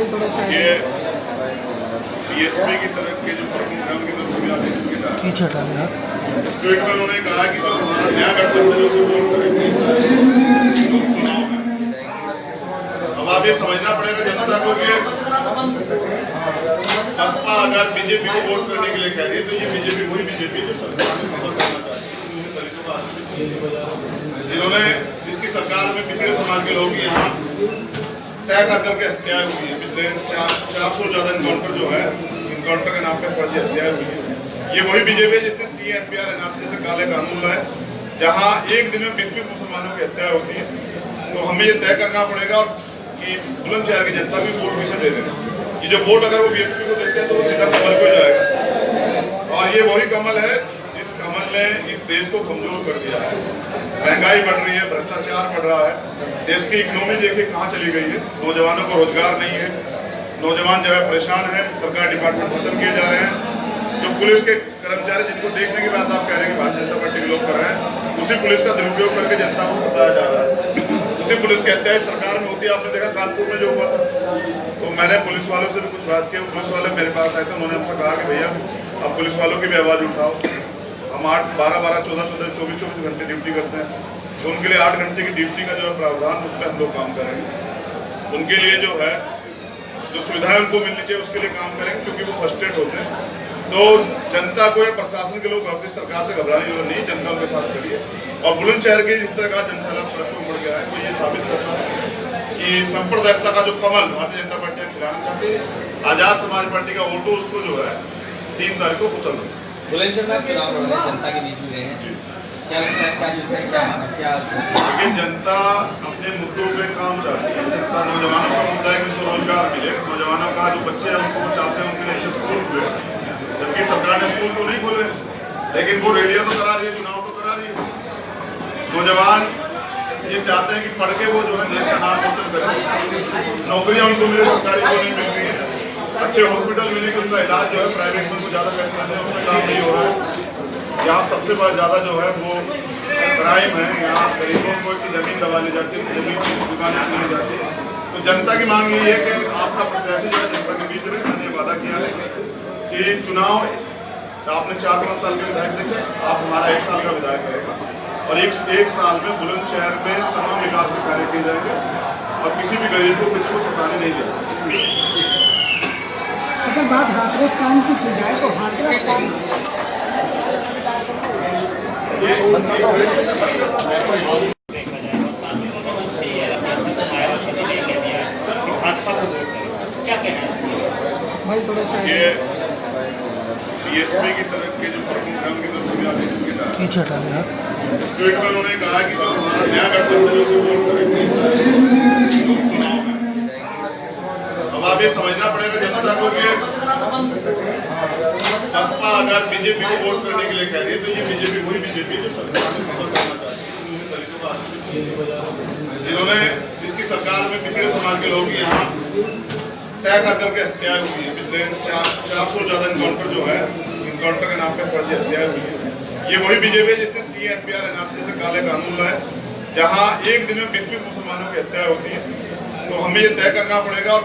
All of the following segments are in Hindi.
ये बीएसपी की तरफ के जो प्रोग्राम की तरफ से आगे पीछे हटाना जो एक बार उन्होंने कहा कि जो हमारा नया गठबंधन है उसे वोट करेंगे चुनाव में। अब आप ये समझना पड़ेगा जनता को कि बसपा अगर बीजेपी को वोट करने के लिए कह रही है तो ये बीजेपी वही बीजेपी जो सरकार में खबर करना चाहती है जिन्होंने जिसकी सरकार में पिछड़े समाज के लोग यहाँ तय कर करके हत्याएं हुई है। पिछले 400 ज्यादा इनकाउंटर जो है इनकाउंटर के नाम पर फर्जी हत्याएं हुई है। ये वही बीजेपी है जिससे CNPR NRC जैसे काले कानून है जहाँ एक दिन में 20 मुसलमानों की हत्या होती है। तो हमें ये तय करना पड़ेगा कि बुलंदशहर की जनता भी वोट किसे दे रहे हैं। ये जो वोट अगर वो BSP को देते हैं तो वो सीधा कमल को जाएगा और ये वही कमल है जिस कमल ने इस देश को कमजोर कर दिया है। महंगाई बढ़ रही है, भ्रष्टाचार बढ़ रहा है, देश की इकोनॉमी देखिए कहाँ चली गई है, नौजवानों को रोजगार नहीं है, नौजवान जो है परेशान है, सरकारी डिपार्टमेंट खत्म किए जा रहे हैं। जो पुलिस के कर्मचारी जिनको देखने के बाद आप कह रहे हैं कि भारतीय जनता पार्टी के लोग कर रहे हैं, उसी पुलिस का दुरुपयोग करके जनता को सताया जा रहा है। उसी पुलिस कहते हैं सरकार में होती है, आपने देखा कानपुर में जो हुआ था। तो मैंने पुलिस वालों से भी कुछ बात की, पुलिस वाले मेरे पास आए थे, उन्होंने हमसे कहा कि भैया आप पुलिस वालों की भी आवाज़ उठाओ। हम 8-12-12, 14-14, 24-24 घंटे ड्यूटी करते हैं, तो उनके लिए 8 घंटे की ड्यूटी का जो है प्रावधान उस पर हम लोग काम करेंगे। उनके लिए जो है जो सुविधाएं उनको मिलनी चाहिए उसके लिए काम करेंगे क्योंकि वो फ्रस्ट्रेट होते हैं। तो जनता को या प्रशासन के लोग अपनी सरकार से घबराने की जरूरत नहीं, जनता उनके साथ खड़ी है। और बुलंदशहर के जिस तरह का जनसैलाब सड़क पर उमड़ गया है वो ये साबित करता है कि सांप्रदायिकता का जो कमल भारतीय जनता पार्टी खिलाना चाहती है, आजाद समाज पार्टी का वोटो उसको जो है 3 तारीख को कुचल रहा है। बुलंदशहर में चुनाव लड़ रहे हैं, जनता के बीच में हैं, क्या लगता है क्या लेकिन जनता अपने मुद्दों पे काम चाहती है। जनता नौजवानों का मुद्दा है कि उनको रोजगार मिले, नौजवानों का जो बच्चे हैं उनको चाहते हैं उनके लिए अच्छे स्कूल खुले, जबकि सरकार ने स्कूल तो नहीं खोले लेकिन वो रेडियो तो करा रही है, चुनाव तो करा रही है। नौजवान ये चाहते हैं कि पढ़ के वो जो है देश का नाम रोशन करें, नौकरियां उनको मिले, सरकारी को नहीं मिल रही है, अच्छे हॉस्पिटल मिले कि उनका इलाज जो है प्राइवेट में ज़्यादा पैसे देते हैं उसमें काम नहीं हो रहा है। यहाँ सबसे ज़्यादा जो है वो क्राइम है, यहाँ गरीबों को की ज़मीन दबा ली जाती है, जमीन की दुकानें ली जाती है। तो जनता की मांग यही है कि आपका प्रत्याशी जो है जनता के बीच में मैंने वादा किया है कि चुनाव आपने 4-5 साल के विधायक देखे, आप हमारा 1 साल का विधायक रहेगा और एक साल में बुलंदशहर में तमाम विकास के कार्य किए जाएंगे और किसी भी गरीब को किसी को सताने नहीं जाएगा। अगर बात हाथरस काम की जाए तो हाथरस काम भाई थोड़ा सा ये BSP की तरफ के जो प्रोग्राम की तरफ से आगे पीछे हटाना जो एक बार उन्होंने कहा कि जो हमारा नया गठबंधन है उसे वोट करेंगे चुनाव में। अब आप ये समझना पड़ेगा जनता को कि बसपा अगर बीजेपी को वोट करने के लिए कह रही है तो ये बीजेपी वही बीजेपी जो सरकार में खबर करना चाहती है जिन्होंने जिसकी सरकार में पिछड़े समाज के लोग यहाँ तय कर करके हत्याएं हुई है। पिछले 400 ज्यादा इनकाउंटर जो है इनकाउंटर के नाम पर फर्जी हत्याएं हुई है। ये वही बीजेपी है जिससे CNPR NRC जैसे काले कानून है जहाँ एक दिन में 20 मुसलमानों की हत्या होती है। तो हमें ये तय करना पड़ेगा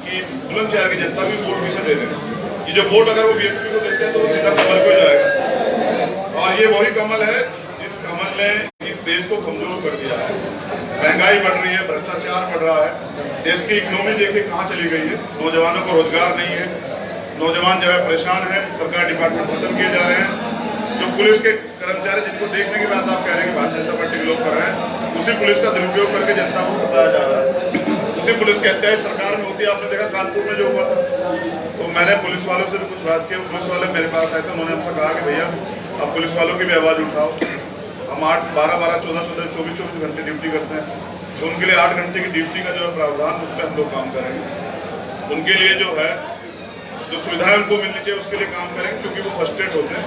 कि बुलंदशहर की जनता भी वोट किसे दे रहे हैं। ये जो वोट अगर वो BSP को देते हैं तो वो सीधा कमल को जाएगा और ये वही कमल है जिस कमल ने इस देश को कमजोर कर दिया है। महंगाई बढ़ रही है, भ्रष्टाचार बढ़ रहा है, देश की इकोनॉमी देखिए कहाँ चली गई है, नौजवानों को रोजगार नहीं है, नौजवान जो है परेशान है, सरकारी डिपार्टमेंट खत्म किए जा रहे हैं। जो पुलिस के कर्मचारी जिनको देखने के बाद आप कह रहे हैं कि भारतीय जनता पार्टी के लोग कर रहे हैं, उसी पुलिस का दुरुपयोग करके जनता को सताया जा रहा है। उसी पुलिस कहते हैं सरकार में होती है, आपने देखा कानपुर में जो हुआ था। तो मैंने पुलिस वालों से भी कुछ बात की, पुलिस वाले मेरे पास आए थे, उन्होंने हमसे कहा कि भैया आप पुलिस वालों की भी आवाज़ उठाओ। हम 8-12-12, 14-14, 24-24 घंटे ड्यूटी करते हैं, तो उनके लिए 8 घंटे की ड्यूटी का जो है प्रावधान उस पर हम लोग काम करेंगे। उनके लिए जो है जो सुविधाएं उनको मिलनी चाहिए उसके लिए काम करेंगे क्योंकि वो फ्रस्ट्रेट होते हैं।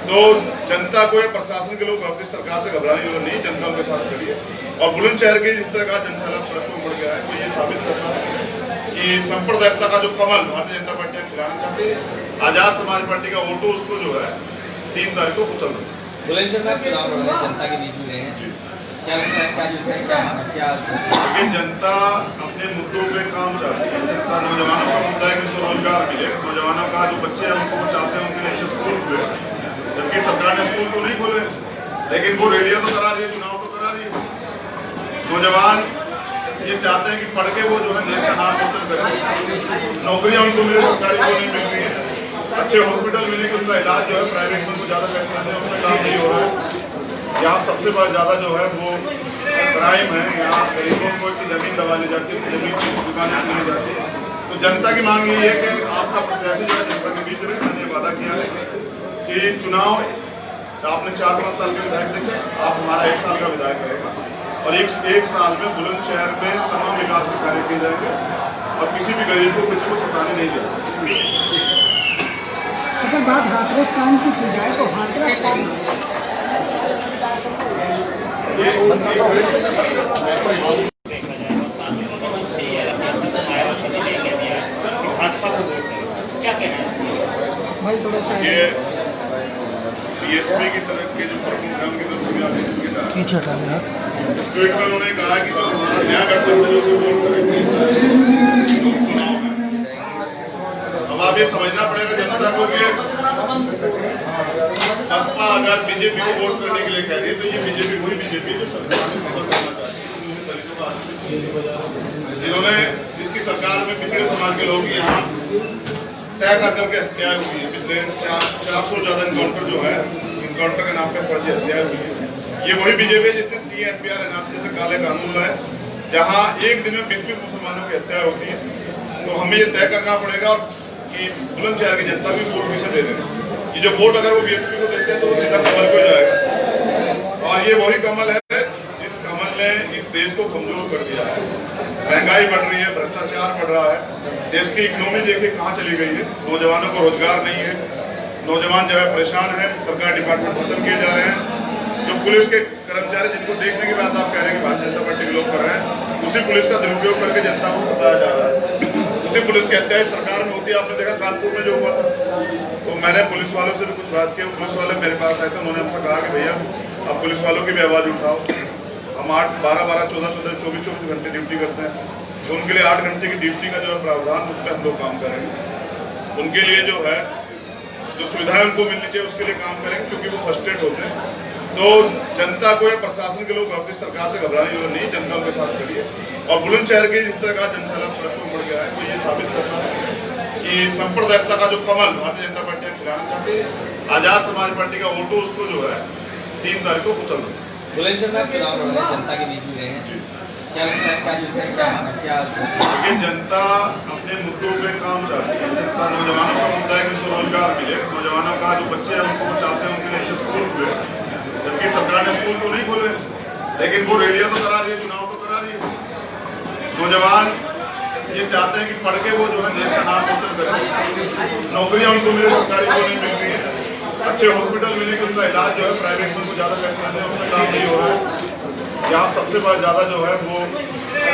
तो जनता को या प्रशासन के लोग अपनी सरकार से घबराने की जरूरत नहीं, जनता उनके साथ खड़ी है। और बुलंदशहर के जिस तरह का जनसैलाब सड़क पर उमड़ गया है वो ये साबित करता है कि सांप्रदायिकता का जो कमल भारतीय जनता पार्टी खिलाना चाहती है, आजाद समाज पार्टी का वोटो उसको जो है 3 तारीख को कुचल रहा है। बुलंदशहर में चुनाव लड़ रहे हैं, जनता के बीच में हैं, क्या लगता है क्या जो है क्या क्योंकि जनता अपने मुद्दों पे काम चाहती है। जनता नौजवानों का मुद्दा है कि उनको रोजगार मिले। नौजवानों का जो बच्चे हैं उनको वो चाहते हैं उनके लिए अच्छे स्कूल खुले, जबकि सरकार ने स्कूल तो नहीं खोले, लेकिन वो रैलियां तो करा रही है, चुनाव तो करा रही है। नौजवान ये चाहते हैं कि पढ़ के वो जो है देश का नाम रोशन करें, नौकरियां उनको मिले, सरकारी को नहीं मिल रही है, अच्छे हॉस्पिटल मिले कि उनका इलाज जो है प्राइवेट में ज़्यादा पैसे लगते हैं, उसमें काम नहीं हो रहा है। यहाँ सबसे बड़ा ज़्यादा जो है वो क्राइम है। यहाँ गरीबों को की ज़मीन दबा ली जाती है, जमीन की दुकानें ली जाती है। तो जनता की मांग यही है कि आपका प्रत्याशी जो है जनता के बीच रहे। मैंने वादा किया है कि चुनाव आपने 4-5 साल के विधायक देखे, आप हमारा 1 साल का विधायक रहेगा और एक साल में बुलंदशहर में तमाम विकास के कार्य किए जाएंगे और किसी भी गरीब को किसी को सताने नहीं जाएगा। अगर बात हाथरस काम की जाए तो हाथरस काम भाई थोड़ा सा बीएसपी की तरफ के जो प्रोग्राम की तरफ से आते हैं पीछे हटा लें आप। जो एक उन्होंने कहा कि जो हमारा नया गठबंधन उसे वोट करेंगे चुनाव में। अब आप ये समझना पड़ेगा जनता को कि बसपा अगर बीजेपी को वोट करने के लिए कह रही है तो ये बीजेपी वही बीजेपी जो सरकार में खबर करना चाहती है, जिन्होंने जिसकी सरकार में पिछड़े समाज के लोग यहाँ तय कर करके हत्याएं हुई है। पिछले 400 ज्यादा इनकाउंटर जो है, इनकाउंटर के नाम पे फर्जी हत्याएं हुई है। ये वही बीजेपी जिसने CNPR NRC जैसे काले कानून लाए, जहाँ एक दिन में 20 मुसलमानों की हत्या होती है। तो हमें ये तय करना पड़ेगा कि बुलंदशहर की जनता भी वोट किसे दे रहे हैं। ये जो वोट अगर वो BSP को देते हैं तो वो सीधा कमल को जाएगा, और ये वही कमल है जिस कमल ने इस देश को कमजोर कर दिया है। महंगाई बढ़ रही है, भ्रष्टाचार बढ़ रहा है, देश की इकोनॉमी देखिए कहाँ चली गई है, नौजवानों को रोजगार नहीं है, नौजवान जो है परेशान है, सरकारी डिपार्टमेंट खत्म किए जा रहे हैं। जो पुलिस के कर्मचारी जिनको देखने के बाद आप कह रहे हैं कि भारतीय जनता पार्टी के लोग कर रहे हैं, उसी पुलिस का दुरुपयोग करके जनता को सताया जा रहा है। उसी पुलिस की हत्या सरकार में होती है। आपने देखा कानपुर में जो हुआ था, तो मैंने पुलिस वालों से भी कुछ बात की। पुलिस वाले मेरे पास आए थे, उन्होंने हमसे कहा कि भैया आप पुलिस वालों की भी आवाज़ उठाओ। हम 8-12-12, 14-14, 24-24 घंटे ड्यूटी करते हैं, तो उनके लिए 8 घंटे की ड्यूटी का जो है प्रावधान, उस पर हम लोग काम करेंगे। उनके लिए जो है जो सुविधाएं उनको मिलनी चाहिए उसके लिए काम करेंगे, क्योंकि वो फ्रस्ट्रेट होते हैं। तो जनता को या प्रशासन के लोग अपनी सरकार से घबराने की जरूरत नहीं, जनता उनके साथ खड़ी है। और बुलंदशहर के जिस तरह का जनसैलाब सड़कों में बढ़ गया है, वो ये साबित करता है कि सांप्रदायिकता का जो कमल भारतीय जनता पार्टी खिलाना चाहती है, आजाद समाज पार्टी का वोटो उसको जो है 3 तारीख को कुचल रहा है। बुलंदशहर में चुनाव लड़ रहे हैं, जनता के बीच में रहे हैं, क्या लगता है क्या जो है क्या क्योंकि जनता अपने मुद्दों पे काम चाहती है। जनता नौजवानों का मुद्दा है कि उनको रोजगार मिले, नौजवानों का जो बच्चे हैं उनको वो चाहते हैं उनके लिए अच्छे स्कूल खुले, जबकि सरकार ने स्कूल तो नहीं खोले, लेकिन वो रैलियां तो करा रही है, चुनाव तो करा रही है। नौजवान ये चाहते हैं कि पढ़ के वो जो है देश का नाम रोशन करें, नौकरियां उनको मिले, सरकारी को नहीं मिल रही है, अच्छे हॉस्पिटल मिले कि उनका इलाज जो है प्राइवेट में ज़्यादा पैसे लगते हैं, उसमें काम नहीं हो रहा है। यहाँ सबसे बड़ा ज़्यादा जो है वो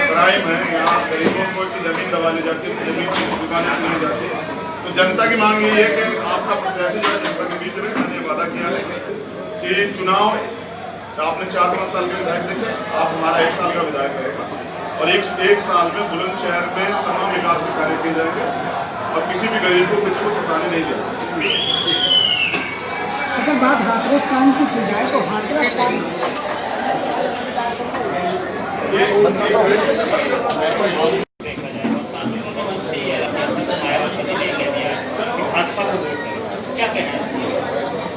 क्राइम है। यहाँ गरीबों को की ज़मीन दबा ली जाती है, जमीन की दुकानें ली जाती है। तो जनता की मांग यही है कि आपका प्रत्याशी जो है जनता के बीच रहे। मैंने वादा किया है कि चुनाव आपने 4-5 साल के विधायक देखे, आप हमारा 1 साल का विधायक रहेगा और एक साल में बुलंदशहर में तमाम विकास के कार्य किए जाएंगे और किसी भी गरीब को किसी को सताने नहीं जाएगा। अगर बात हाथरस काम की जाए तो हाथरस काम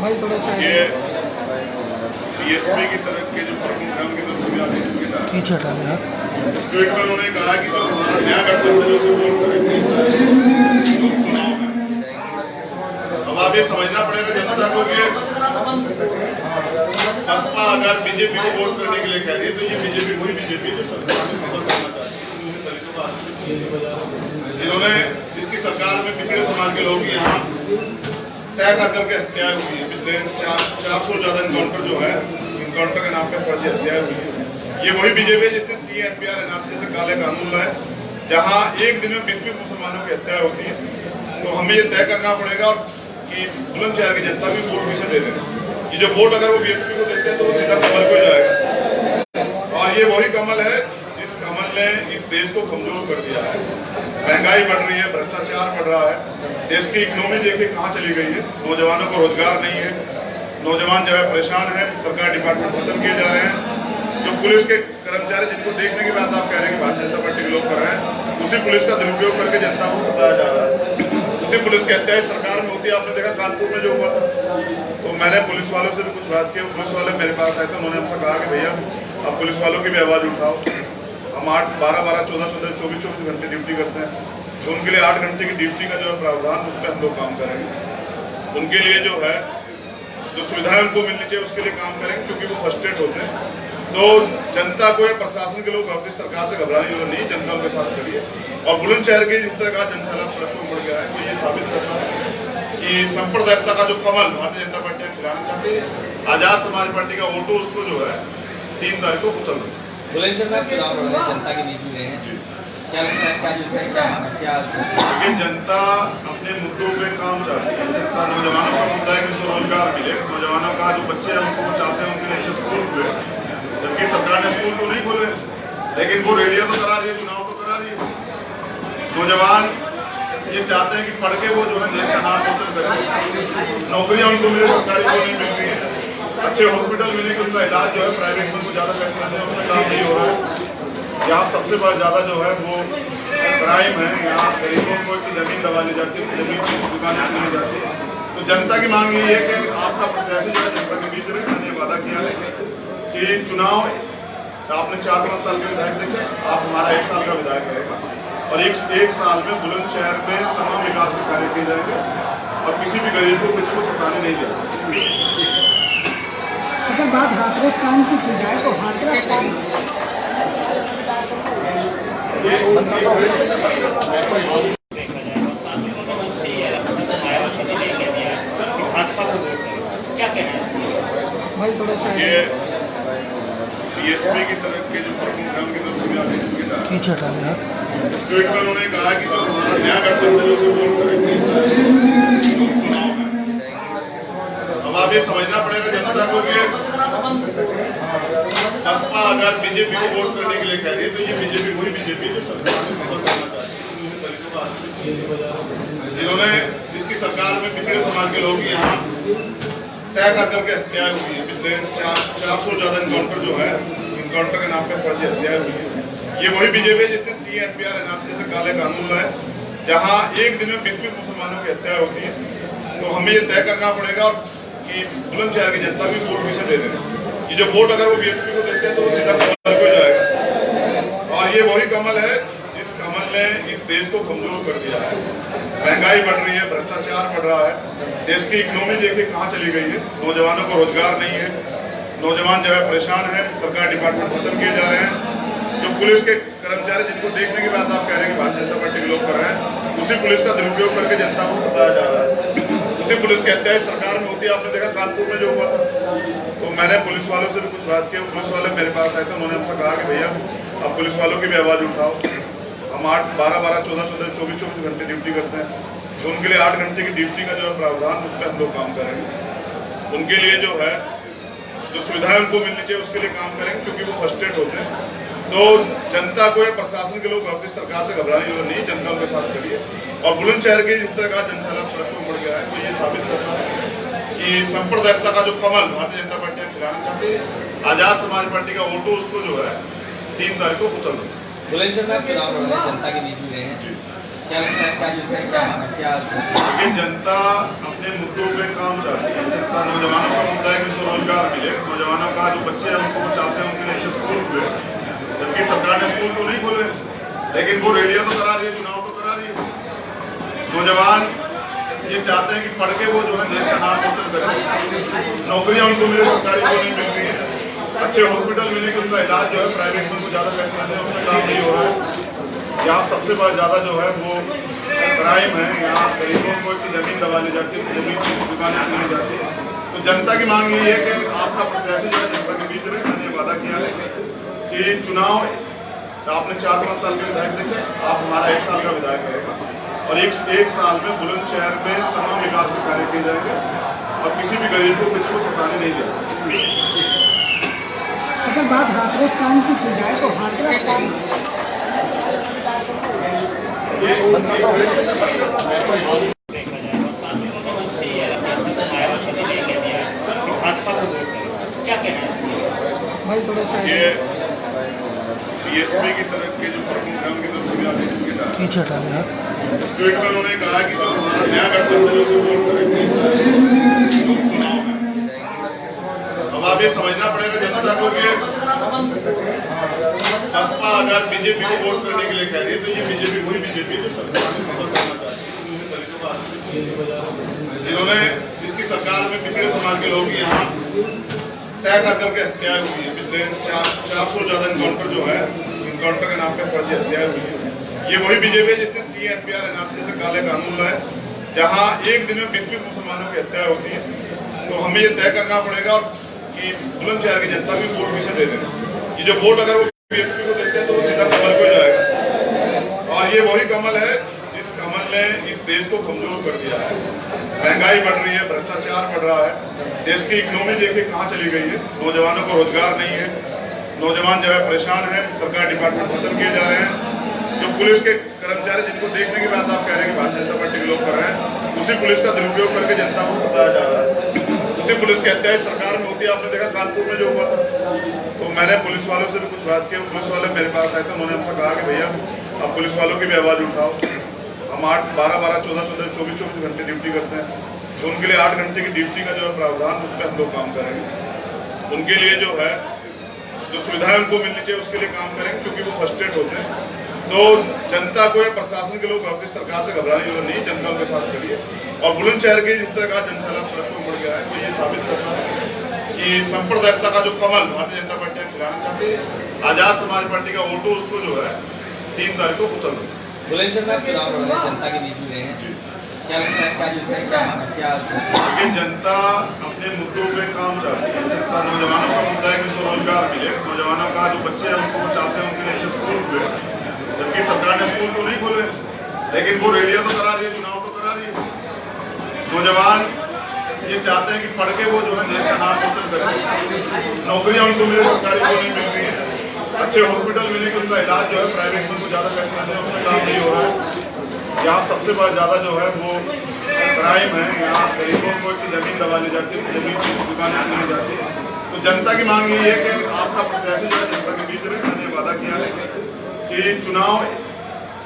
भाई थोड़ा सा BSP की तरफ के जो प्रोग्राम की तरफ से आते हैं पीछे हटा लें आप। जो एक उन्होंने कहा कि जो हमारा नया गठबंधन उसे वोट करेंगे चुनाव में। अब आप ये समझना पड़ेगा जनता को कि बसपा अगर बीजेपी को वोट करने के लिए कह रही है तो ये बीजेपी वही बीजेपी जो सरकार में खबर करना चाहती है, जिन्होंने जिसकी सरकार में पिछड़े समाज के लोग यहाँ तय कर करके हत्याएं हुई है। पिछले 400 ज्यादा इनकाउंटर जो है, इनकाउंटर के नाम पे फर्जी हत्याएं हुई है। ये वही बीजेपी जिसने CNPR NRC जैसे काले कानून लाए, जहाँ एक दिन में 20 मुसलमानों की हत्या होती है। तो हमें ये तय करना पड़ेगा कि बुलंदशहर की जनता भी वोट किसे दे रहे हैं। ये जो वोट अगर वो BSP को देते हैं तो वो सीधा कमल को जाएगा, कमल है जिस कमल ने इस देश को कमजोर कर दिया है। महंगाई बढ़ रही है, भ्रष्टाचार बढ़ रहा है, देश की इकोनॉमी देखिए कहाँ चली गई है, नौजवानों को रोजगार नहीं है, नौजवान जो है परेशान है, सरकारी डिपार्टमेंट खत्म किए जा रहे हैं। जो पुलिस के कर्मचारी जिनको देखने के बाद आप कह रहे हैं कि भारतीय जनता पार्टी के लोग कर रहे हैं, उसी पुलिस का दुरुपयोग करके जनता को सताया जा रहा है। उसी पुलिस की हत्या सरकार में होती है। आपने देखा कानपुर में जो हुआ था, तो मैंने पुलिस वालों से भी कुछ बात की। पुलिस वाले मेरे पास आए थे, उन्होंने हमसे कहा कि भैया आप पुलिस वालों की भी आवाज़ उठाओ। हम 8-12-12, 14-14, 24-24 घंटे ड्यूटी करते हैं, तो उनके लिए 8 घंटे की ड्यूटी का जो है प्रावधान, उस पर हम लोग काम करेंगे। उनके लिए जो है जो सुविधाएं उनको मिलनी चाहिए उसके लिए काम करेंगे, क्योंकि वो फ्रस्ट्रेट होते हैं। तो जनता को या प्रशासन के लोग अपनी सरकार से घबराने की जरूरत नहीं, जनता उनके साथ खड़ी है। और बुलंदशहर के जिस तरह का जनसैलाब सड़क पर उमड़ गया है, तो ये साबित करता है कि सांप्रदायिकता का जो कमल भारतीय जनता पार्टी खिलाना चाहती है, आजाद समाज पार्टी का वोटो उसको जो है 3 तारीख को कुचल दो। बुलंदशहर में चुनाव लड़ रहे हैं, जनता के बीच में रहे हैं, क्या लगता है क्या जो है क्या लेकिन जनता अपने मुद्दों पे काम चाहती है। जनता नौजवानों का मुद्दा है कि उनको रोजगार मिले, नौजवानों का जो बच्चे हैं उनको चाहते हैं उनके लिए अच्छे स्कूल खुले, जबकि सरकार ने स्कूल तो नहीं खोले, लेकिन वो रैलियां तो करा रही है, चुनाव तो करा रही है। नौजवान ये चाहते हैं कि पढ़ के वो जो है देश का नाम रोशन करें, नौकरियां उनको मिले, सरकारी को नहीं मिल रही है, अच्छे हॉस्पिटल मिले कि उनका इलाज जो है प्राइवेट में ज़्यादा पैसे दें उसमें काम नहीं हो रहा है। यहाँ सबसे बड़ा ज़्यादा जो है वो क्राइम है, यहाँ गरीबों को की ज़मीन दबा ली जाती है, जमीन की दुकानें खुली जाती है। तो जनता की मांग ये है कि आपका प्रत्याशी जो है जनता के बीच में, मैंने वादा किया है कि चुनाव आपने 4-5 साल के विधायक देखे, आप हमारा 1 साल का विधायक रहेगा, और एक साल में बुलंदशहर में तमाम विकास के कार्य किए जाएंगे और किसी भी गरीब को किसी को सताने नहीं जाएगा। अगर बात हाथरस काम की जाए तो हाथरस काम भाई थोड़ा सा ये बीएसपी की तरफ के जो प्रोग्राम की तरफ से आदेश किया था, पीछे हटा लें हाथ। जो एक बार उन्होंने कहा कि जो हमारा नया गठबंधन है उसे वोट करेंगे चुनाव में। अब आप ये समझना पड़ेगा जनता को कि बसपा अगर बीजेपी को वोट करने के लिए कह रही है, तो ये बीजेपी वही बीजेपी जो सरकार में मदद करना चाहती है, दलितों का जिन्होंने जिसकी सरकार में पिछड़े समाज के लोग यहाँ तय कर करके हत्याएं हुई है। पिछले 400 ज़्यादा इनकाउंटर जो है, इनकाउंटर के नाम पर फर्जी हत्याएं हुई है। ये वही बीजेपी है जिससे CNPR NRC जैसे काले कानून है, जहाँ एक दिन में 20 मुसलमानों की हत्या होती है। तो हमें ये तय करना पड़ेगा कि बुलंदशहर की जनता भी वोट किसे दे रहे हैं। ये जो वोट अगर वो BSP को देते हैं तो वो सीधा कमल को जाएगा, और ये वही कमल है जिस कमल ने इस देश को कमजोर कर दिया है। महंगाई बढ़ रही है, भ्रष्टाचार बढ़ रहा है, देश की इकोनॉमी देखिए कहाँ चली गई है, नौजवानों को रोजगार नहीं है, नौजवान जो है परेशान है, सरकारी डिपार्टमेंट खत्म किए जा रहे हैं। जो पुलिस के कर्मचारी जिनको देखने के बाद आप कह रहे हैं कि भारतीय जनता पार्टी के लोग कर रहे हैं, उसी पुलिस का दुरुपयोग करके जनता को सताया जा रहा है। उसी पुलिस की हत्या सरकार में होती है। आपने देखा कानपुर में जो हुआ था, तो मैंने पुलिस वालों से भी कुछ बात की। पुलिस वाले मेरे पास आए थे, उन्होंने हमसे कहा कि भैया आप पुलिस वालों की भी आवाज़ उठाओ। हम 8-12-12, 14-14, 24-24 घंटे ड्यूटी करते हैं, तो उनके लिए 8 घंटे की ड्यूटी का जो है प्रावधान, उस पर हम लोग काम करेंगे। उनके लिए जो है जो सुविधाएं उनको मिलनी चाहिए उसके लिए काम करेंगे, क्योंकि वो फ्रस्ट्रेट होते हैं। तो जनता को या प्रशासन के लोग अपनी सरकार से घबराने की जरूरत नहीं, जनता उनके साथ खड़ी है। और बुलंदशहर के जिस तरह का जनसैलाब सड़क पर उमड़ गया है, तो ये साबित करता है कि सांप्रदायिकता का जो कमल भारतीय जनता पार्टी खिलाना चाहती है, आजाद समाज पार्टी का वोटो उसको जो है 3 तारीख को कुचल दो। बुलंदशहर में चुनाव लड़ रहे हैं, जनता के बीच में रहे हैं, क्या लगता है क्या जो है क्या लेकिन जनता अपने मुद्दों पे काम चाहती है। जनता नौजवानों का मुद्दा है कि उनको रोजगार मिले, नौजवानों का जो बच्चे हैं उनको चाहते हैं उनके लिए अच्छे स्कूल खुले, जबकि सरकार ने स्कूल तो नहीं खोले, लेकिन वो रैलियां तो करा रही है, चुनाव तो करा रही है। नौजवान ये चाहते हैं कि पढ़ के वो जो है देश का नाम रोशन करें, नौकरियां उनको मिले, सरकारी को नहीं मिल रही है, अच्छे हॉस्पिटल मिले कि उनका इलाज जो है प्राइवेट में ज़्यादा पैसे दें उसमें काम नहीं हो रहा है। यहाँ सबसे बड़ा ज़्यादा जो है वो क्राइम है, यहाँ गरीबों को की ज़मीन दबा ली जाती है, जमीन की दुकानें खुली जाती है। तो जनता की मांग ये है कि आपका प्रत्याशी जो है जनता के बीच में, मैंने वादा किया है कि चुनाव आपने 4-5 साल के विधायक देखे, आप हमारा 1 साल का विधायक रहेगा, और एक साल में बुलंदशहर में तमाम विकास के कार्य किए जाएंगे और किसी भी गरीब को किसी को सताने नहीं जाएगा। बात हाथरस कांड की जाए तो हाथरस कांड भाई थोड़ा सा ये बीएसपी की तरफ के जो प्रमुख हैं उनकी तरफ से भी आदेश दिए जा रहे पीछे हटा देना हैं। जो एक उन्होंने कहा कि जो हमारा नया गठबंधन है उसे वोट करेंगे चुनाव में। अब आप ये समझना पड़ेगा जनता को कि बसपा अगर बीजेपी को वोट करने के लिए कह रही है तो ये बीजेपी वही बीजेपी जो सरकार में मदद करना चाहती है दलितों का इन्होंने जिसकी सरकार में पिछड़े समाज के लोग यहाँ तय कर करके हत्याएं हुई है। पिछले 400 ज्यादा इनकाउंटर जो है इनकाउंटर के नाम पर फर्जी हत्याएं हुई है। ये वही बीजेपी जिससे CNPR NRC जैसे काले कानून है जहाँ एक दिन में 20 मुसलमानों की हत्या होती है। तो हमें ये तय करना पड़ेगा कि बुलंदशहर की जनता भी वोट किसे दे दें। ये जो वोट अगर वो BSP को देते हैं तो वो सीधा कमल को जाएगा और ये वही कमल है जिस कमल ने इस देश को कमजोर कर दिया है। महंगाई बढ़ रही है, भ्रष्टाचार बढ़ रहा है, देश की इकोनॉमी देखिए कहाँ चली गई है, नौजवानों को रोजगार नहीं है, नौजवान जो है परेशान है, सरकारी डिपार्टमेंट खत्म किए जा रहे हैं। जो पुलिस के कर्मचारी जिनको देखने के बाद आप कह रहे हैं कि भारतीय जनता पार्टी के लोग कर रहे हैं, उसी पुलिस का दुरुपयोग करके जनता को सताया जा रहा है। उसी पुलिस के हत्या सरकार में होती है। आपने देखा कानपुर में जो हुआ था, तो मैंने पुलिस वालों से भी कुछ बात की। पुलिस वाले मेरे पास आए थे, उन्होंने हमसे कहा कि भैया आप पुलिस वालों की भी आवाज उठाओ। हम 8-12-12, 14-14, 24-24 घंटे ड्यूटी करते हैं, तो उनके लिए 8 घंटे की ड्यूटी का जो है प्रावधान उस पर हम लोग काम करेंगे। उनके लिए जो है जो सुविधाएं उनको मिलनी चाहिए उसके लिए काम करेंगे, क्योंकि वो फ्रस्ट्रेट होते हैं। तो जनता को या प्रशासन के लोग अपनी सरकार से घबराने की जरूरत नहीं, जनता उनके साथ खड़ी है। और बुलंदशहर के जिस तरह का जनसैलाब सड़क पर मुड़ गया है, वो ये साबित करता है कि सांप्रदायिकता का जो कमल भारतीय जनता पार्टी खिलाना चाहती है, आजाद समाज पार्टी का वोटो उसको जो है 3 तारीख को कुचल देगा। बुलंदशहर में आप चुनाव लड़ रहे हैं, जनता के बीच में रहे हैं, क्या लगता है क्या जो है क्या लेकिन जनता अपने मुद्दों पे काम चाहती है। जनता नौजवानों का मुद्दा है कि उनको रोजगार मिले, नौजवानों का जो बच्चे हैं उनको चाहते हैं उनके लिए अच्छे स्कूल खुले, जबकि सरकार ने स्कूल तो नहीं खोले, लेकिन वो रैलियां तो करा रही है, चुनाव तो करा रही है। नौजवान ये चाहते हैं कि पढ़ के वो जो है देश का नाम रोशन करें, नौकरियां उनको मिले, सरकारी को नहीं मिल रही है, अच्छे हॉस्पिटल मिले कि उनका इलाज जो है प्राइवेट में ज़्यादा पैसे दें उसमें काम नहीं हो रहा है। यहाँ सबसे ज़्यादा जो है वो क्राइम है, यहाँ गरीबों को की ज़मीन दबा ली जाती है, ज़मीन की दुकानें मिली जाती है। तो जनता की मांग ये है कि आपका प्रत्याशी जो है जनता के बीच में मैंने वादा किया है कि चुनाव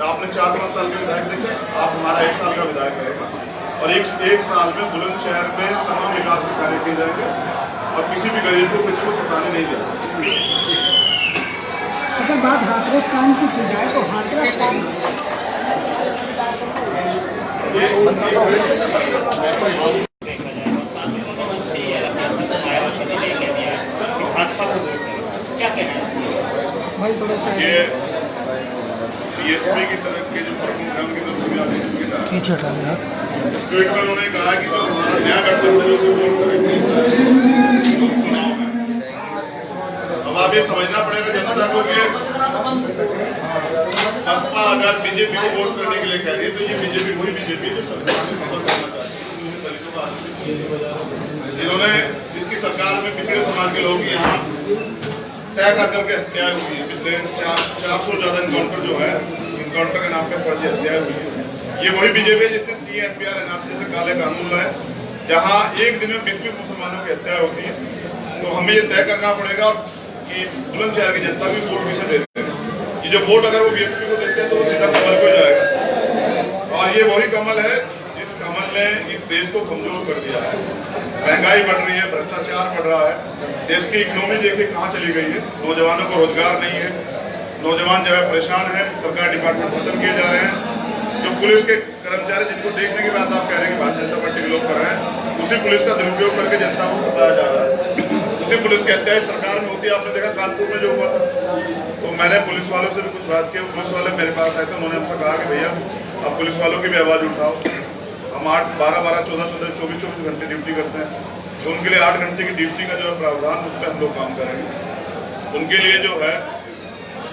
आपने 4-5 साल के विधायक देखे, आप हमारा 1 साल का विधायक रहेगा और एक साल में बुलंदशहर में तमाम विकास के कार्य किए जाएंगे और किसी भी गरीब को किसी को सताने नहीं जाएगा। अगर बात हाथरस कांड की जाए तो हाथरस कांड भाई थोड़ा सा ये बीएसपी की तरफ के जो प्रमुख हैं उनकी तरफ से भी आदेश दिए जा रहे हैं। पीछे हटा देना जो एक उन्होंने कहा कि जो हमारा नया गठबंधन है उसे वोट करेंगे चुनाव में। अब आप ये समझना पड़ेगा जनता को कि बसपा अगर बीजेपी को वोट करने के लिए कह रही है तो ये बीजेपी वही बीजेपी जो सरकार में मदद करना चाहती है दलितों का इन्होंने जिसकी सरकार में पिछड़े समाज के लोग यहाँ तय कर करके हत्याएं हुई है। पिछले 400 ज्यादा इनकाउंटर जो है इनकाउंटर के नाम पर फर्जी हत्याएं हुई है। ये वही बीजेपी जिससे CNPR NRC जैसे काले कानून है जहाँ एक दिन में 20 मुसलमानों की हत्या होती है। तो हमें ये तय करना पड़ेगा कि बुलंदशहर की जनता भी वोट किसे देते हैं। ये जो वोट अगर वो BSP को देते हैं तो वो सीधा कमल को जाएगा और ये वही कमल है जिस कमल ने इस देश को कमजोर कर दिया है। महंगाई बढ़ रही है, भ्रष्टाचार बढ़ रहा है, देश की इकोनॉमी देखिए कहाँ चली गई है, नौजवानों को रोजगार नहीं है, नौजवान जो है परेशान है, सरकारी डिपार्टमेंट खत्म किए जा रहे हैं। जो पुलिस के कर्मचारी जिनको देखने के बाद आप कह रहे हैं कि भारतीय जनता पार्टी के लोग कर रहे हैं, उसी पुलिस का दुरुपयोग करके जनता को सताया जा रहा है। उसी पुलिस के हत्या सरकार में होती है। आपने देखा कानपुर में जो हुआ था, तो मैंने पुलिस वालों से भी कुछ बात की। पुलिस वाले मेरे पास आए थे, उन्होंने हमसे कहा कि भैया आप पुलिस वालों की भी आवाज उठाओ। हम 8-12-12, 14-14, 24-24 घंटे ड्यूटी करते हैं, तो उनके लिए 8 घंटे की ड्यूटी का जो है प्रावधान उस पर हम लोग काम करेंगे। उनके लिए जो है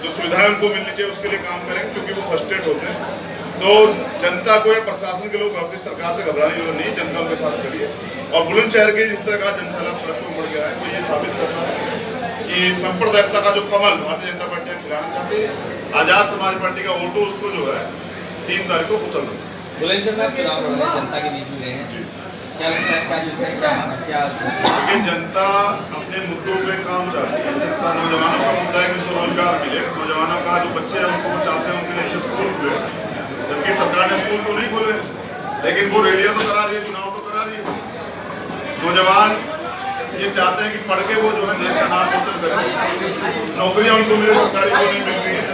जो सुविधाएं उनको मिलनी चाहिए उसके लिए काम करेंगे, क्योंकि वो फ्रस्ट्रेट होते हैं। तो जनता को या प्रशासन के लोग अपनी सरकार से घबराने की जरूरत नहीं, जनता उनके साथ खड़ी है। और बुलंदशहर के जिस तरह का जनसैलाब सड़क पर मुड़ गया है, वो ये साबित करता है कि सांप्रदायिकता का जो कमल भारतीय जनता पार्टी खिलाना चाहती है, आजाद समाज पार्टी का वोटो उसको जो है 3 तारीख को कुचल दो। बुलंदशहर में चुनाव लड़ रहे हैं, जनता के बीच में रहे हैं, क्या लगता है क्या जो है क्या क्या लेकिन जनता अपने मुद्दों पे काम चाहती है। जनता नौजवानों का मुद्दा है कि उनको रोजगार मिले, नौजवानों का जो बच्चे हैं उनको चाहते हैं उनके लिए अच्छे स्कूल खुले, जबकि सरकार ने स्कूल तो नहीं खोले, लेकिन वो रैलियां तो करा रही है, चुनाव तो करा रही है। नौजवान ये चाहते हैं कि पढ़ के वो जो है देश का नाम रोशन करें, नौकरियां उनको मिले, सरकारी को नहीं मिल रही है,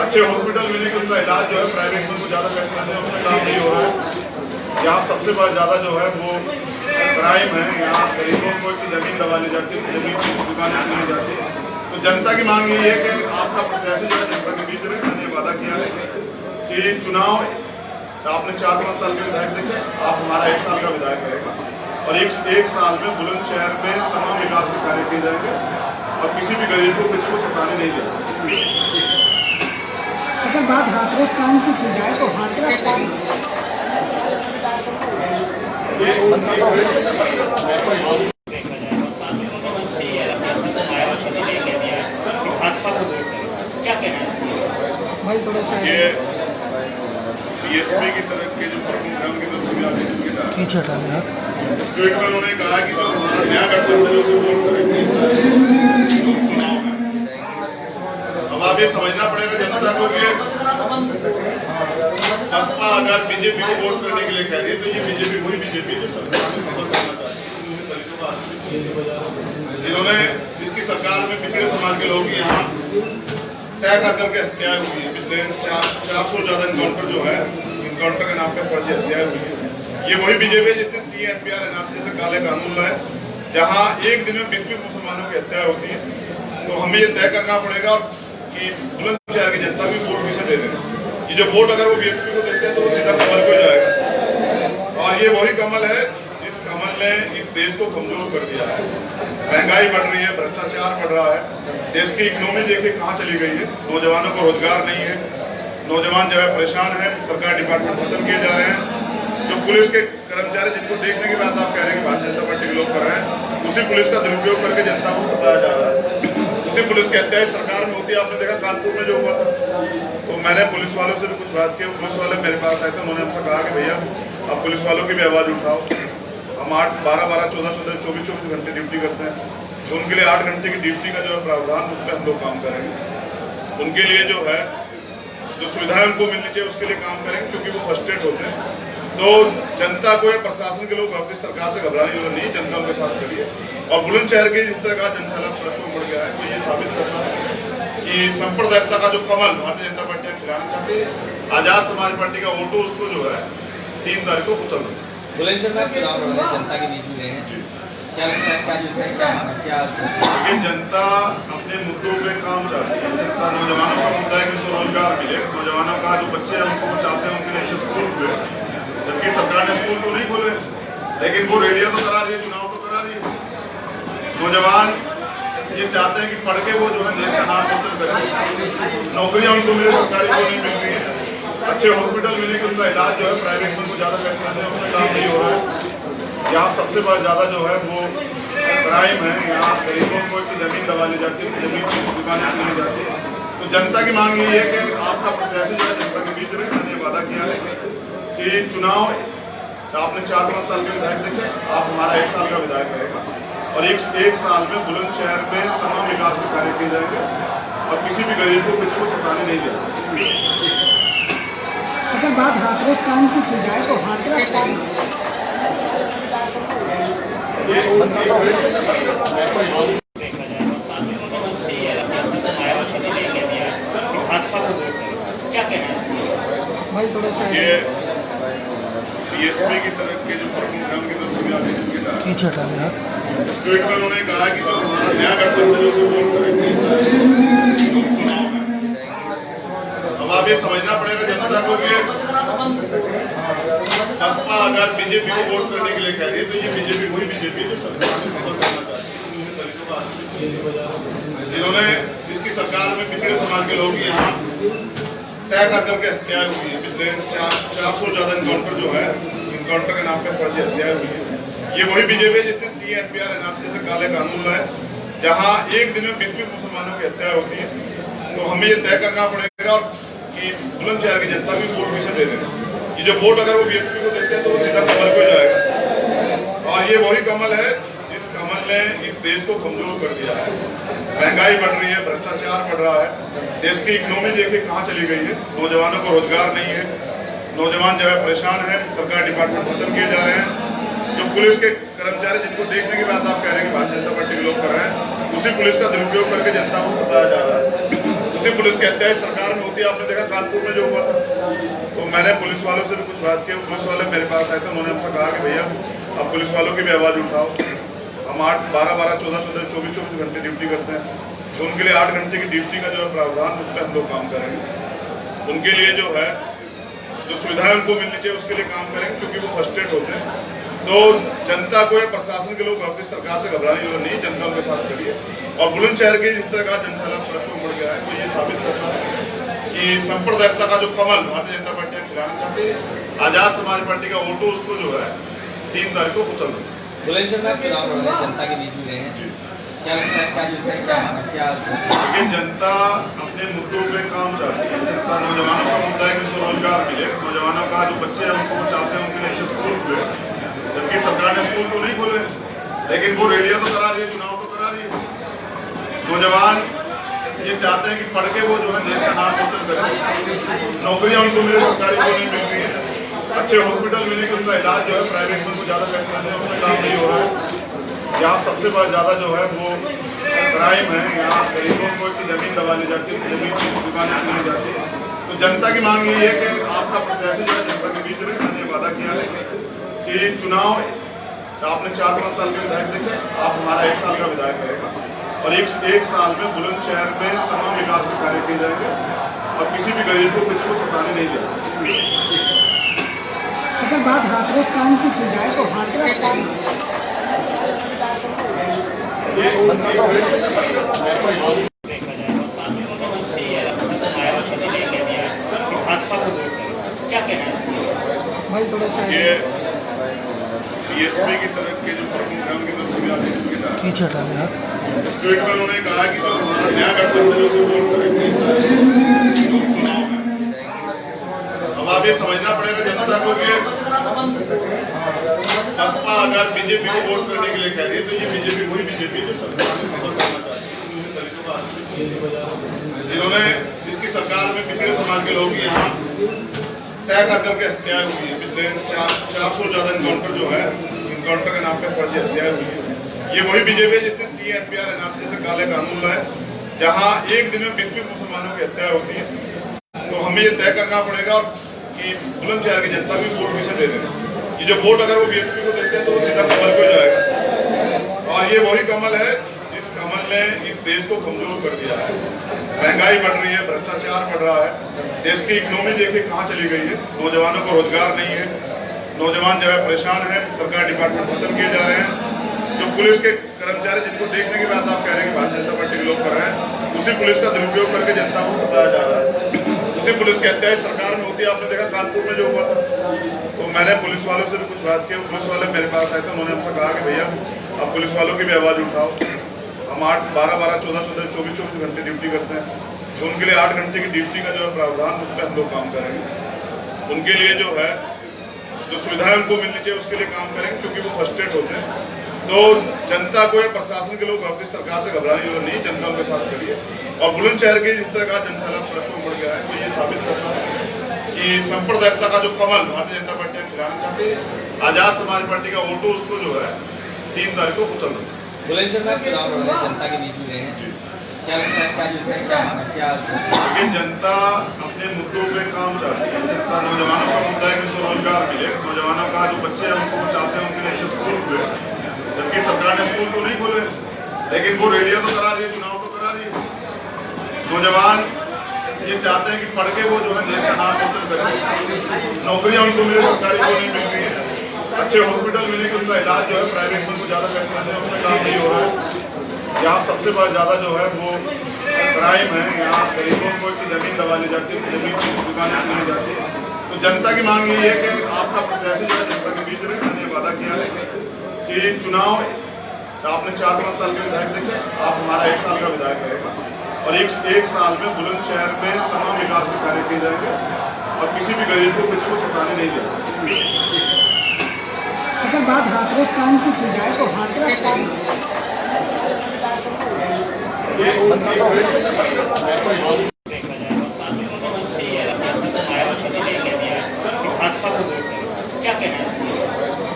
अच्छे हॉस्पिटल मिले कि उसका इलाज जो है प्राइवेट में को ज़्यादा पैसे देते हैं उसमें काम नहीं हो रहा है। यहाँ सबसे ज़्यादा जो है वो क्राइम है, यहाँ गरीबों को की ज़मीन दबा ली जाती है, जमीन की दुकानें ली जाती है। तो जनता की मांग ये है कि आपका प्रत्याशी जो है जनता के बीच रहे। मैंने वादा किया है कि चुनाव आपने 4-5 साल के विधायक देखे, आप हमारा 1 साल का विधायक रहेगा और एक साल में बुलंदशहर में तमाम विकास के कार्य किए जाएंगे और किसी भी गरीब को किसी को सताने नहीं जाएंगे। अगर बात हाथरस काम की जाए तो हाथरस काम भाई थोड़ा सा बीएसपी की तरफ के जो प्रमुख हैं उनकी तरफ से भी आदेश दिए जा रहे हैं। जो एक उन्होंने कहा कि जो हमारा नया गठबंधन है उसे वोट करेंगे चुनाव में। अब आप ये समझना पड़ेगा जनता को कि बसपा अगर बीजेपी को वोट करने के लिए कह रही है तो ये बीजेपी वही बीजेपी जो सरकार में खबर करना चाहती है, जिन्होंने जिसकी सरकार में पिछड़े समाज के लोग यहाँ तय कर करके हत्याएं हुई है। पिछले 400 ज़्यादा इनकाउंटर जो है इनकाउंटर के नाम पर फर्जी हत्याएं हुई है। ये वही बीजेपी जिससे CNPR NRC जैसे काले कानून लाए, जहाँ एक दिन में 20 मुसलमानों की हत्या होती है। तो हमें ये तय करना पड़ेगा कि बुलंदशहर की जनता भी वोट किसे दे रहे हैं। ये जो वोट अगर वो BSP को देते हैं तो वो सीधा कमल को ही जाएगा और ये वही कमल है जिस कमल ने इस देश को कमजोर कर दिया है। महंगाई बढ़ रही है, भ्रष्टाचार बढ़ रहा है, देश की इकोनॉमी देखिए कहाँ चली गई है, नौजवानों को रोजगार नहीं है, नौजवान जो है परेशान है, सरकार डिपार्टमेंट खत्म किए जा रहे हैं। जो पुलिस के कर्मचारी जिनको देखने के बाद आप कह रहे हैं कि भारतीय जनता पार्टी के लोग कर रहे हैं, उसी पुलिस का दुरुपयोग करके जनता को सताया जा रहा है। उसी पुलिस के हत्या सरकार में होती है। आपने देखा कानपुर में जो हुआ था, तो मैंने पुलिस वालों से भी कुछ बात की। पुलिस वाले मेरे पास आए थे, उन्होंने हमसे कहा कि भैया आप पुलिस वालों की भी आवाज़ उठाओ। हम 8-12-12, 14-14, 24-24 घंटे ड्यूटी करते हैं, तो उनके लिए 8 घंटे की ड्यूटी का जो है प्रावधान उस पर हम लोग काम करेंगे। उनके लिए जो है जो सुविधाएं उनको मिलनी चाहिए उसके लिए काम करेंगे, क्योंकि वो फर्स्टेड होते हैं। तो जनता को या प्रशासन के लोग अपनी सरकार से घबराने की जरूरत नहीं, जनता उनके साथ खड़ी है। और बुलंदशहर के जिस तरह का जनसैलाब सड़कों पर बढ़ गया है, तो ये साबित करता है कि सांप्रदायिकता का जो कमल भारतीय जनता पार्टी खिलाना चाहती है, आजाद समाज पार्टी का वोटो उसको जो है 3 तारीख को कुचल दो। बुलंदशहर में चुनाव लड़ रहे हैं, जनता के बीच में रहे हैं, क्या लगता है क्या जो है क्या लेकिन जनता अपने मुद्दों पे काम चाहती है। जनता नौजवानों का मुद्दा है कि उनको रोजगार मिले, नौजवानों का जो बच्चे हैं उनको चाहते हैं उनके लिए अच्छे स्कूल खुले, जबकि सरकार ने स्कूल तो नहीं खोले, लेकिन वो रैलियां तो करा रही है, चुनाव तो करा रही है। नौजवान ये चाहते हैं कि पढ़ के वो जो है देश का नाम रोशन करें, नौकरियां उनको मिले, सरकारी को नहीं मिल रही है, अच्छे हॉस्पिटल मिले कि उसका इलाज जो है प्राइवेट में को ज़्यादा पैसे देते हैं उसमें काम नहीं हो रहा है। यहाँ सबसे ज़्यादा जो है वो क्राइम है, यहाँ गरीबों को की ज़मीन दबा ली जाती है, जमीन की दुकानें ली जाती है। तो जनता की मांग ये है कि आपका प्रत्याशी जो है जनता के बीच रहे। मैंने वादा किया है कि चुनाव आपने 4-5 साल के विधायक देखे, आप हमारा 1 साल का विधायक रहेगा और एक साल में बुलंदशहर में तमाम विकास के कार्य किए जाएंगे और किसी भी गरीब को किसी को सताने नहीं जाएंगे। अगर बात हाथरस काम की जाए तो हाथरस काम भाई थोड़ा सा BSP की तरफ के जो प्रमुख हैं उनकी तरफ से भी आदेश दिए जा रहे हैं। जो एक उन्होंने कहा कि जो हमारा नया गठबंधन है उसे वोट करेंगे चुनाव में। अब आप ये समझना पड़ेगा जनता को कि बसपा अगर बीजेपी को वोट करने के लिए कह रही है तो ये बीजेपी वही बीजेपी जो सरकार में खबर करना चाहती है, जिन्होंने जिसकी सरकार में पिछड़े समाज के लोग यहाँ तय कर करके हत्याएं हुई है। पिछले 400 ज़्यादा इनकाउंटर जो है इनकाउंटर के नाम पर फर्जी हत्याएं हुई है। ये वही बीजेपी जिससे CNPR NRC जैसे काले कानून लाए, जहां एक दिन में 20-20 मुसलमानों की हत्या होती है, तो हमें ये तय करना पड़ेगा कि बुलंदशहर की जनता भी वोट किसे दे दें। ये जो वोट अगर वो बीएसपी को देते हैं तो वो सीधा कमल को जाएगा, और ये वही कमल है जिस कमल ने इस देश को कमजोर कर दिया है। महंगाई बढ़ रही है, भ्रष्टाचार बढ़ रहा है, देश की इकोनॉमी देखिए कहाँ चली गई है, नौजवानों को रोजगार नहीं है, नौजवान जो है परेशान है, सरकारी डिपार्टमेंट खत्म किए जा रहे हैं। जो पुलिस के कर्मचारी जिनको देखने के बाद आप कह रहे हैं कि भारतीय जनता पार्टी के लोग कर रहे हैं, उसी पुलिस का दुरुपयोग करके जनता को सताया जा रहा है। उसी पुलिस की हत्या सरकार में होती है। आपने देखा कानपुर में जो हुआ था, तो मैंने पुलिस वालों से भी कुछ बात की। पुलिस वाले मेरे पास आए थे, उन्होंने हमसे कहा कि भैया आप पुलिस वालों की भी आवाज़ उठाओ। हम 8-12-12, 14-14, 24-24 घंटे ड्यूटी करते हैं, तो उनके लिए 8 घंटे की ड्यूटी का जो है प्रावधान, उस पर हम लोग काम करेंगे। उनके लिए जो है जो सुविधाएं उनको मिलनी चाहिए उसके लिए काम करेंगे, क्योंकि वो फ्रस्ट्रेट होते हैं। तो जनता को या प्रशासन के लोग अपनी सरकार से घबराने की जरूरत नहीं, जनता उनके साथ खड़ी है। और बुलंदशहर के जिस तरह का जनसैलाब सड़क पर उमड़ गया है, वो ये साबित करता है कि सांप्रदायिकता का जो कमल भारतीय जनता पार्टी खिलाना चाहती है, आजाद समाज पार्टी का वोटो उसको जो है 3 तारीख को कुचल दें। बुलंदशहर में चुनाव लड़ रहे हैं, जनता के बीच में रहे हैं, क्या लगता है क्या जो है क्या? लेकिन जनता अपने मुद्दों पे काम चाहती है। जनता, नौजवानों का मुद्दा है कि उनको रोजगार मिले, नौजवानों का जो बच्चे हैं उनको चाहते हैं उनके लिए अच्छे स्कूल खुले, जबकि सरकार ने स्कूल तो नहीं खोले, लेकिन वो रैलियां तो करा रही है, चुनाव तो करा रही है। नौजवान ये चाहते हैं कि पढ़ के वो जो है देश का नाम रोशन करें, नौकरियां उनको मिले, सरकारी को नहीं मिल रही है, अच्छे हॉस्पिटल मिले कि उनका इलाज जो है प्राइवेट में ज़्यादा पैसे लगते हैं, उसमें काम नहीं हो रहा है। यहाँ सबसे बड़ा ज़्यादा जो है वो क्राइम है, यहाँ गरीबों को की ज़मीन दबा ली जाती है, जमीन की दुकानें खुली जाती है। तो जनता की मांग यही है कि आपका प्रत्याशी जो है जनता के बीच में, मैंने वादा किया है कि चुनाव आपने 4-5 साल के विधायक देखे, आप हमारा 1 साल का विधायक रहेगा, और एक साल में बुलंदशहर में तमाम विकास के कार्य किए जाएंगे, और किसी भी गरीब को किसी को सताने नहीं जाएगा। अगर बात हाथरस कांड की जाए तो हाथरस कांड भाई थोड़ा सा ये बीएसपी की तरफ के जो प्रोग्राम की तरफ से आते हैं, पीछे हटाने जो एक उन्होंने कहा कि जो हमारा नया गठबंधन उसे वोट करेंगे चुनाव में। अब आप ये समझना पड़ेगा जनता को कि बसपा अगर बीजेपी को वोट करने के लिए कह रही है, तो ये बीजेपी वही बीजेपी जो सरकार में कमल करना चाहती है, दलितों का जिन्होंने जिसकी सरकार में पिछड़े समाज के लोग यहाँ तय कर करके हत्याएं हुई है। पिछले 400 ज़्यादा इनकाउंटर जो है, इनकाउंटर के नाम पर फर्जी हत्याएं हुई है। ये वही बीजेपी है जिससे CNPR NRC जैसे काले कानून लाए, जहाँ एक दिन में 20-20 मुसलमानों की हत्या होती है। तो हमें ये तय करना पड़ेगा कि बुलंदशहर की जनता भी वोट किसे दे दें। ये जो वोट अगर वो बीएसपी को देते हैं तो वो सीधा कमल को जाएगा, और ये वही कमल है जिस कमल ने इस देश को कमजोर कर दिया है। महंगाई बढ़ रही है, भ्रष्टाचार बढ़ रहा है, देश की इकोनॉमी देखिए कहाँ चली गई है, नौजवानों को रोजगार नहीं है, नौजवान जो है परेशान है, सरकारी डिपार्टमेंट खत्म किए जा रहे हैं। जो पुलिस के कर्मचारी जिनको देखने के बाद आप कह रहे हैं कि भारतीय जनता पार्टी के लोग कर रहे हैं, उसी पुलिस का दुरुपयोग करके जनता को सताया जा रहा है। उसी पुलिस की हत्या सरकार में होती है। आपने देखा कानपुर में जो हुआ था, तो मैंने पुलिस वालों से भी कुछ बात की। पुलिस वाले मेरे पास आए थे, उन्होंने हमसे कहा कि भैया आप पुलिस वालों की भी आवाज़ उठाओ। हम 8-12-12, 14-14, 24-24 घंटे ड्यूटी करते हैं, तो उनके लिए 8 घंटे की ड्यूटी का जो है प्रावधान, उस पर हम लोग काम करेंगे। उनके लिए जो है जो सुविधाएं उनको मिलनी चाहिए उसके लिए काम करेंगे, क्योंकि वो फ्रस्ट्रेट होते हैं। तो जनता को या प्रशासन के लोग अपनी सरकार से घबराने की जरूरत नहीं, जनता उनके साथ खड़ी है। और बुलंदशहर के जिस तरह का जनसैलाब सड़क पर उमड़ गया है, वो ये साबित करता है कि सांप्रदायिकता का जो कमल भारतीय जनता पार्टी खिलाना चाहती है, आजाद समाज पार्टी का वोटो उसको जो है 3 तारीख को कुचल दें। बुलंदशहर में चुनाव लड़ रहे हैं, जनता के बीच में रहे हैं, क्या लगता है क्या जो है क्या? लेकिन जनता अपने मुद्दों पे काम चाहती है। जनता, नौजवानों का मुद्दा है कि उनको रोजगार मिले, नौजवानों का जो बच्चे हैं उनको चाहते हैं उनके लिए अच्छे स्कूल खुले, जबकि सरकार ने स्कूल तो नहीं खोले, लेकिन वो रैलियां तो करा रही है, चुनाव तो करा रही है। नौजवान ये चाहते हैं कि पढ़ के वो जो है देश का नाम रोशन करें, नौकरियां उनको मिले, सरकारी को नहीं मिल रही है, अच्छे हॉस्पिटल मिले कि उनका इलाज जो है प्राइवेट में ज़्यादा पैसे लगते हैं, उसमें काम नहीं हो रहा है। यहाँ सबसे बड़ा ज़्यादा जो है वो क्राइम है, यहाँ गरीबों को की ज़मीन दबा ली जाती है, जमीन की दुकानें खुली जाती है। तो जनता की मांग यही है कि आपका प्रत्याशी जो है जनता के बीच में, मैंने वादा किया है कि चुनाव तो आपने 4-5 साल के विधायक देखे, आप हमारा 1 साल का विधायक रहेगा और एक साल में बुलंदशहर में तमाम विकास के कार्य किए जाएंगे और किसी भी गरीब को किसी को सताने नहीं जाएगा। अगर बात हाथरस काम की जाए तो हाथरस काम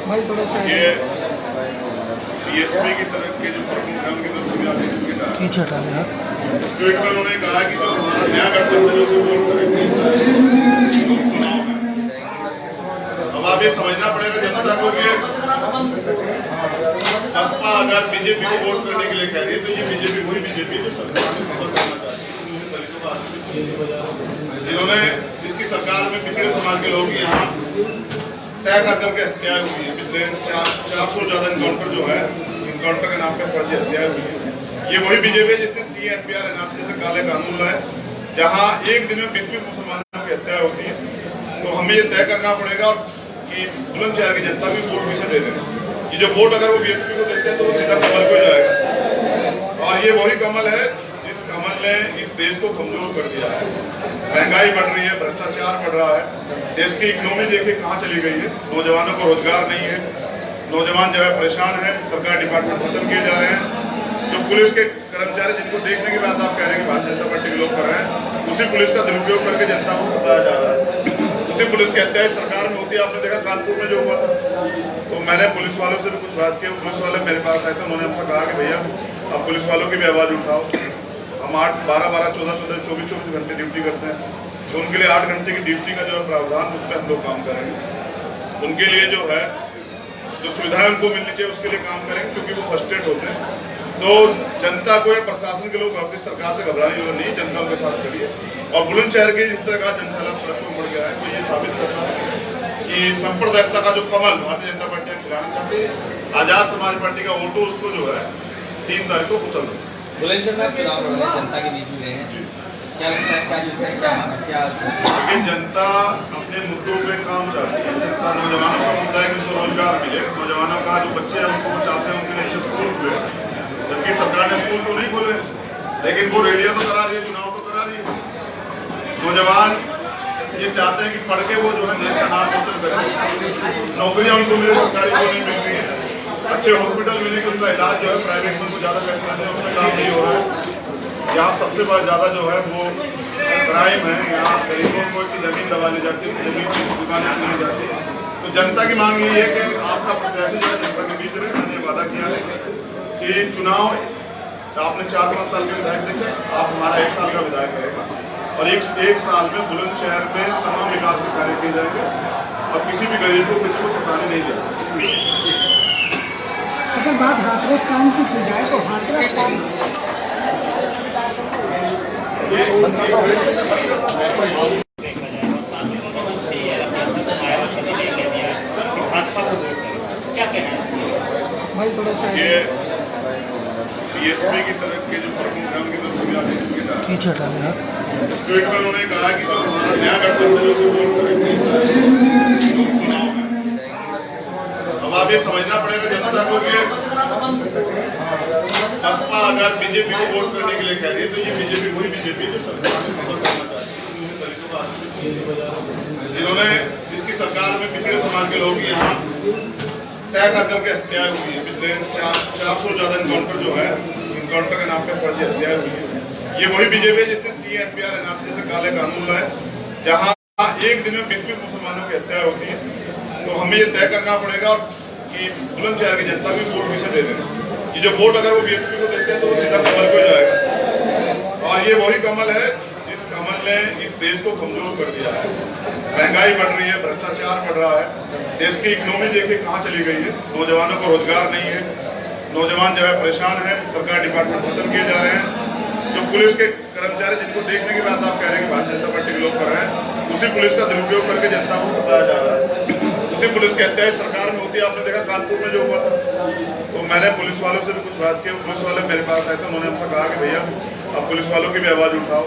भाई थोड़ा सा ये बीएसपी की तरफ के जो प्रमुख हैं उनकी तरफ से भी आदेश दिए जा रहे हैं। पीछे हटाने आप जो एक उन्होंने कहा कि जो हमारा नया गठबंधन है उसे वोट करेंगे चुनाव में। अब आप ये समझना पड़ेगा जनता को कि बसपा अगर बीजेपी को वोट करने के लिए कह रही है तो ये बीजेपी वही बीजेपी जो सरकार में खबर करना चाहती है दलितों का जिन्होंने जिसकी सरकार में पिछड़े समाज के लोग यहाँ तय कर करके हत्याएं हुई है। पिछले 400 ज्यादा इनकाउंटर जो है इनकाउंटर के नाम पर फर्जी हत्याएं हुई है। ये वही बीजेपी जिससे CNPR NRC जैसे काले कानून लाए जहाँ एक दिन में 20 मुसलमानों की हत्या होती है। तो हमें ये तय करना पड़ेगा कि बुलंदशहर की जनता भी वोट किसे दे दें। ये जो वोट अगर वो BSP को देते हैं तो वो सीधा कमल को जाएगा और ये वही कमल है जिस कमल ने इस देश को कमजोर कर दिया है। महंगाई बढ़ रही है, भ्रष्टाचार बढ़ रहा है, देश की इकोनॉमी देखिए कहाँ चली गई है, नौजवानों को रोजगार नहीं है, नौजवान जो है परेशान है, सरकारी डिपार्टमेंट खत्म किए जा रहे हैं। जो पुलिस के कर्मचारी जिनको देखने के बाद आप कह रहे हैं कि भारतीय जनता पार्टी के लोग कर रहे हैं, उसी पुलिस का दुरुपयोग करके जनता को सताया जा रहा है। उसी पुलिस की हत्या सरकार में होती है। आपने देखा कानपुर में जो हुआ था, तो मैंने पुलिस वालों से भी कुछ बात की। पुलिस वाले मेरे पास आए थे, उन्होंने हमसे कहा कि भैया आप पुलिस वालों की भी आवाज़ उठाओ। हम 8-12-12, 14-14, 24-24 घंटे ड्यूटी करते हैं, तो उनके लिए 8 घंटे की ड्यूटी का जो है प्रावधान उस पर हम लोग काम करेंगे। उनके लिए जो है जो सुविधाएं उनको मिलनी चाहिए उसके लिए काम करेंगे, क्योंकि वो फ्रस्ट्रेट होते हैं। तो जनता को या प्रशासन के लोग अपनी सरकार से घबराने की जरूरत नहीं, जनता उनके साथ खड़ी है। और बुलंदशहर के जिस तरह का जनसैलाब सड़क पर बढ़ गया है, तो ये साबित करता है कि सांप्रदायिकता का जो कमल भारतीय जनता पार्टी खिलाना चाहती है, आजाद समाज पार्टी का वोटो उसको जो है 3 तारीख को कुचल दो। बुलंदशहर में चुनाव लड़ रहे हैं, जनता के बीच में रहे हैं, क्या लगता है क्या जो है क्या लेकिन जनता अपने मुद्दों पे काम चाहती है। जनता नौजवानों का मुद्दा है कि उनको रोजगार मिले, नौजवानों का जो बच्चे हैं उनको चाहते हैं उनके लिए अच्छे स्कूल खुले, जबकि सरकार ने स्कूल तो नहीं खोले, लेकिन वो रेडियो तो करा रही है, चुनाव तो करा रही है। नौजवान ये चाहते हैं कि पढ़ के वो जो है देश का नाम रोशन करें, नौकरियां उनको मिले, सरकारी को नहीं मिल रही है, अच्छे हॉस्पिटल मिले कि उनका इलाज जो है प्राइवेट में ज़्यादा पैसे लगते हैं, उसमें काम नहीं हो रहा है। यहाँ सबसे बड़ा ज़्यादा जो है वो क्राइम है। यहाँ गरीबों को की ज़मीन दबा ली जाती है, जमीन की दुकानें खुली जाती है। तो जनता की मांग यही है कि आपका प्रत्याशी जो है जनता के बीच रहे। मैंने वादा किया है कि चुनाव आपने 4-5 साल के विधायक देखे, आप हमारा 1 साल का विधायक रहेगा और एक साल में बुलंदशहर में तमाम विकास के कार्य किए जाएंगे और किसी भी गरीब को किसी को सताने नहीं जाएगा। अगर बात हाथरस काम की जाए तो हाथरस काम भाई थोड़ा सा ये BSP की तरफ के जो प्रमुख हैं उनकी तरफ से भी आदेश दिए जा रहे हैं। पीछे हटाने आप जो एक उन्होंने कहा कि जो हमारा नया गठबंधन है उसे वोट करेंगे चुनाव में। अब आप ये समझना पड़ेगा जनता को कि बसपा अगर बीजेपी को वोट करने के लिए कह रही है तो ये बीजेपी वही बीजेपी जो सरकार में खबर करना चाहती है दलितों का जिन्होंने जिसकी सरकार में पिछड़े समाज के लोग यहाँ तय कर करके हत्याएं हुई है। पिछले 400 ज्यादा इनकाउंटर जो है इनकाउंटर के नाम पर फर्जी हत्याएं हुई है। ये वही बीजेपी जिससे CNPR NRC जैसे काले कानून लाए जहाँ एक दिन में 20 मुसलमानों की हत्या होती है। तो हमें ये तय करना पड़ेगा कि बुलंदशहर की जनता भी वोट किसे दे दें। ये जो वोट अगर वो BSP को देते हैं तो वो सीधा कमल को जाएगा और ये वही कमल है जिस कमल ने इस देश को कमजोर कर दिया है। महंगाई बढ़ रही है, भ्रष्टाचार बढ़ रहा है, देश की इकोनॉमी देखिए कहाँ चली गई है, नौजवानों को रोजगार नहीं है, नौजवान जो है परेशान है, सरकारी डिपार्टमेंट खत्म किए जा रहे हैं। जो पुलिस के कर्मचारी जिनको देखने के बाद आप कह रहे हैं कि भारतीय जनता पार्टी के लोग कर रहे हैं, उसी पुलिस का दुरुपयोग करके जनता को सताया जा रहा है। उसी पुलिस की हत्या सरकार में होती है। आपने देखा कानपुर में जो हुआ था, तो मैंने पुलिस वालों से भी कुछ बात की। पुलिस वाले मेरे पास आए थे, उन्होंने हमसे कहा कि भैया आप पुलिस वालों की भी आवाज़ उठाओ।